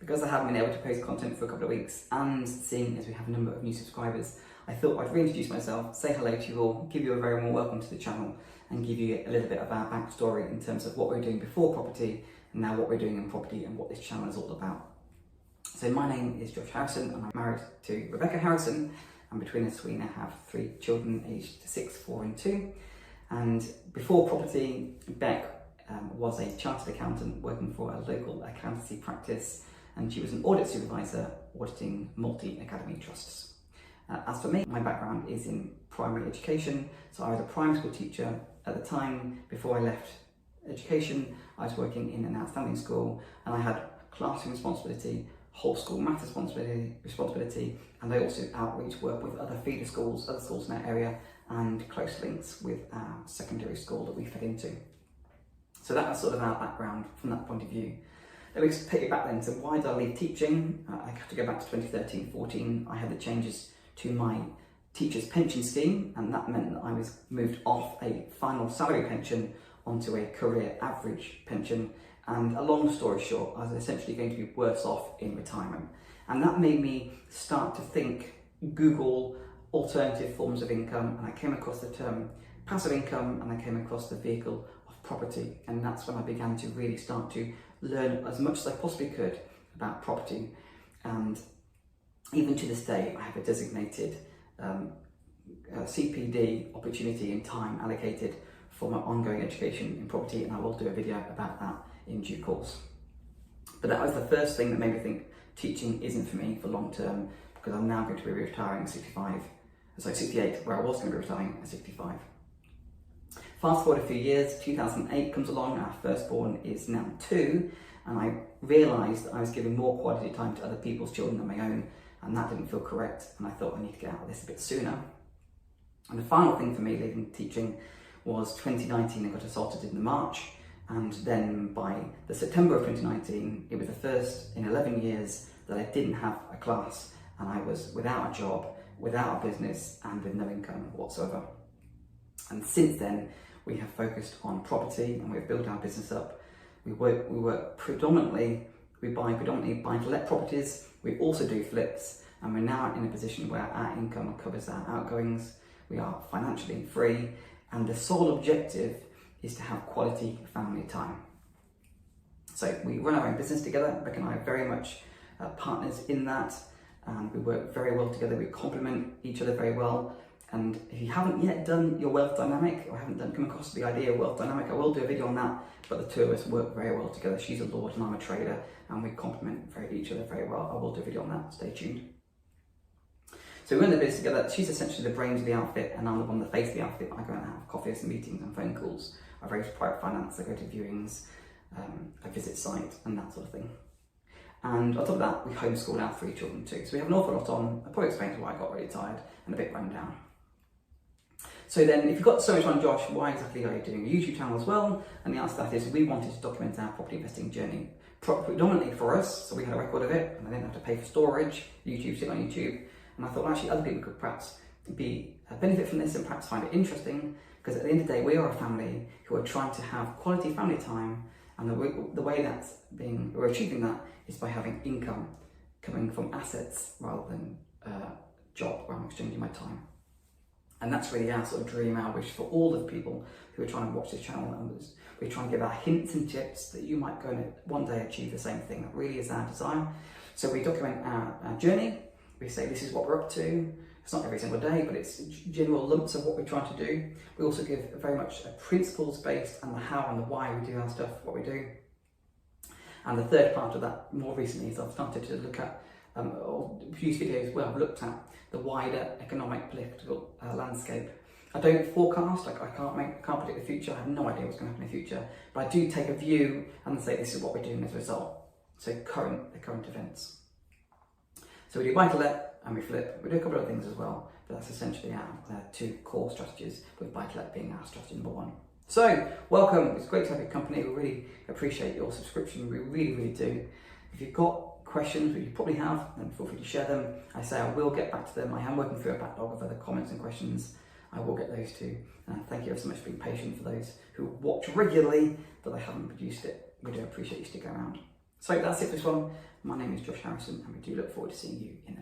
because I haven't been able to post content for a couple of weeks, and seeing as we have a number of new subscribers, I thought I'd reintroduce myself, say hello to you all, give you a very warm welcome to the channel, and give you a little bit of our backstory in terms of what we were doing before property, and now what we're doing in property and what this channel is all about. So my name is Josh Harrison, and I'm married to Rebecca Harrison, and between us we now have 3 children aged 6, 4 and 2. And before property, Beck was a chartered accountant working for a local accountancy practice, and she was an audit supervisor auditing multi-academy trusts. As for me, my background is in primary education, so I was a primary school teacher. At the time, before I left education, I was working in an outstanding school, and I had classroom responsibility, whole school maths responsibility, and I also outreach work with other feeder schools, other schools in our area, and close links with our secondary school that we fed into. So that was sort of our background from that point of view. Let me just take you back then. So why did I leave teaching? I have to go back to 2013-14. I had the changes to my teacher's pension scheme, and that meant that I was moved off a final salary pension onto a career average pension. And a long story short, I was essentially going to be worse off in retirement. And that made me start to think, Google alternative forms of income, and I came across the term passive income, and I came across the vehicle of property. And that's when I began to really start to learn as much as I possibly could about property. And even to this day, I have a designated CPD opportunity and time allocated for my ongoing education in property, and I will do a video about that in due course. But that was the first thing that made me think teaching isn't for me for long term, because I'm now going to be retiring at 68, where I was going to be retiring at 65. Fast forward a few years, 2008 comes along, our firstborn is now 2, and I realised that I was giving more quality time to other people's children than my own, and that didn't feel correct, and I thought I need to get out of this a bit sooner. And the final thing for me leaving teaching was 2019. I got assaulted in March, and then by the September of 2019, it was the first in 11 years that I didn't have a class, and I was without a job, without a business, and with no income whatsoever. And since then, we have focused on property, and we've built our business up. We work predominantly, we buy predominantly buy-to-let properties. We also do flips, and we're now in a position where our income covers our outgoings. We are financially free, and the sole objective is to have quality family time. So we run our own business together. Beck and I are very much partners in that, and we work very well together. We complement each other very well. And if you haven't yet done your wealth dynamic, or haven't come across the idea of wealth dynamic, I will do a video on that. But the two of us work very well together. She's a lord and I'm a trader, and we complement each other very well. I will do a video on that. Stay tuned. So we run the business together. She's essentially the brains of the outfit, and I'm the one that face the outfit. I go and have coffees and meetings and phone calls. I raise private finance. I go to viewings. I visit site and that sort of thing. And on top of that, we homeschool our 3 children too. So we have an awful lot on. I'll probably explain why I got really tired and a bit run down. So then, if you've got so much on, Josh, why exactly are you doing a YouTube channel as well? And the answer to that is we wanted to document our property investing journey, predominantly for us, so we had a record of it, and I didn't have to pay for storage, sit on YouTube. And I thought, actually, other people could perhaps benefit from this and perhaps find it interesting, because at the end of the day, we are a family who are trying to have quality family time, and the way we're achieving that is by having income coming from assets rather than job where I'm exchanging my time. And that's really our sort of dream, our wish for all of the people who are trying to watch this channel, and we try and give our hints and tips that you might go and one day achieve the same thing. That really is our desire. So we document our journey. We say this is what we're up to. It's not every single day, but it's general lumps of what we're trying to do. We also give very much a principles based and the how and the why we do our stuff, what we do. And the third part of that, more recently, is I've started to look at or produce videos where I've looked at the wider economic, political landscape. I don't forecast, I can't predict the future. I have no idea what's going to happen in the future, but I do take a view and say this is what we're doing as a result. So the current events. So we do buy-to-let and we flip. We do a couple of things as well, but that's essentially our 2 core strategies, with buy-to-let being our strategy number 1. So welcome, it's great to have your company. We really appreciate your subscription, we really do. If you've got questions, which you probably have, then feel free to share them. I say I will get back to them. I am working through a backlog of other comments and questions. I will get those too. And thank you ever so much for being patient for those who watch regularly, but I haven't produced it. We do appreciate you sticking around. So that's it for this one. My name is Josh Harrison, and we do look forward to seeing you in the